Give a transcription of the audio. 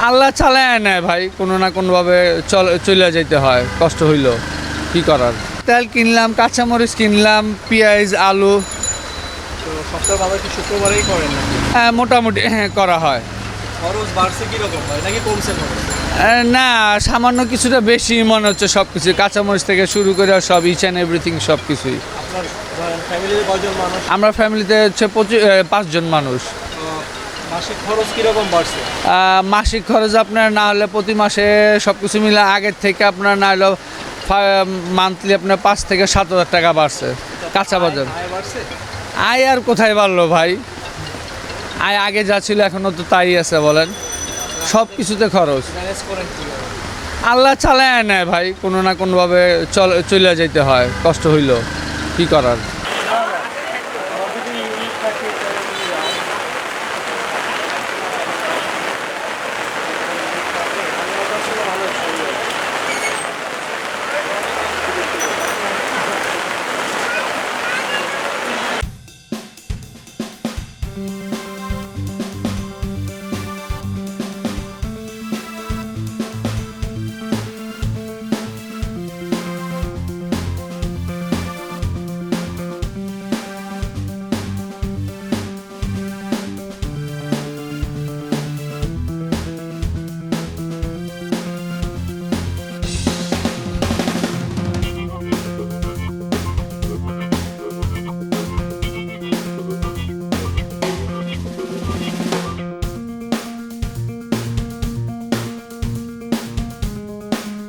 আল্লাহ চালায় নেয় ভাই, কোনো না কোনোভাবে চলে যেতে হয়, কষ্ট হইল কি করার। তেল কিনলাম, কাঁচামরিচ কিনলাম, পেঁয়াজ, আলু। তো সপ্তাহে বাজার কি শুক্রবারেই করেন নাকি? হ্যাঁ, মোটামুটি হ্যাঁ করা হয়। খরচ বাড়ছে কিরকম ভাই, নাকি কমছে খরচ? না, সামান্য কিছুটা বেশি মনে হচ্ছে সব কিছু, কাঁচামরিচ থেকে শুরু করে সব ইচ অ্যান্ড এভরিথিং সব কিছুই। আপনার ফ্যামিলিতে কয়জন মানুষ? আমরা ফ্যামিলিতে হচ্ছে 5 জন মানুষ। তো মাসিক খরচ কিরকম বাড়ছে? মাসিক খরচ আপনার না হলে প্রতি মাসে সব কিছু মিলে আগের থেকে আপনার না হলেও মান্থলি আপনার 5 থেকে 7 হাজার টাকা বাড়ছে কাঁচা বাজার। আয় বাড়ছে? আয় আর কোথায় বাড়লো ভাই, আয় আগে যা ছিল এখনও তো তাই আছে বলেন, সব কিছুতে খরচ। ম্যানেজ করেন কিভাবে? আল্লাহ চালায় নেয় ভাই, কোনো না কোনোভাবে চলে যেতে হয়, কষ্ট হইল কি করার।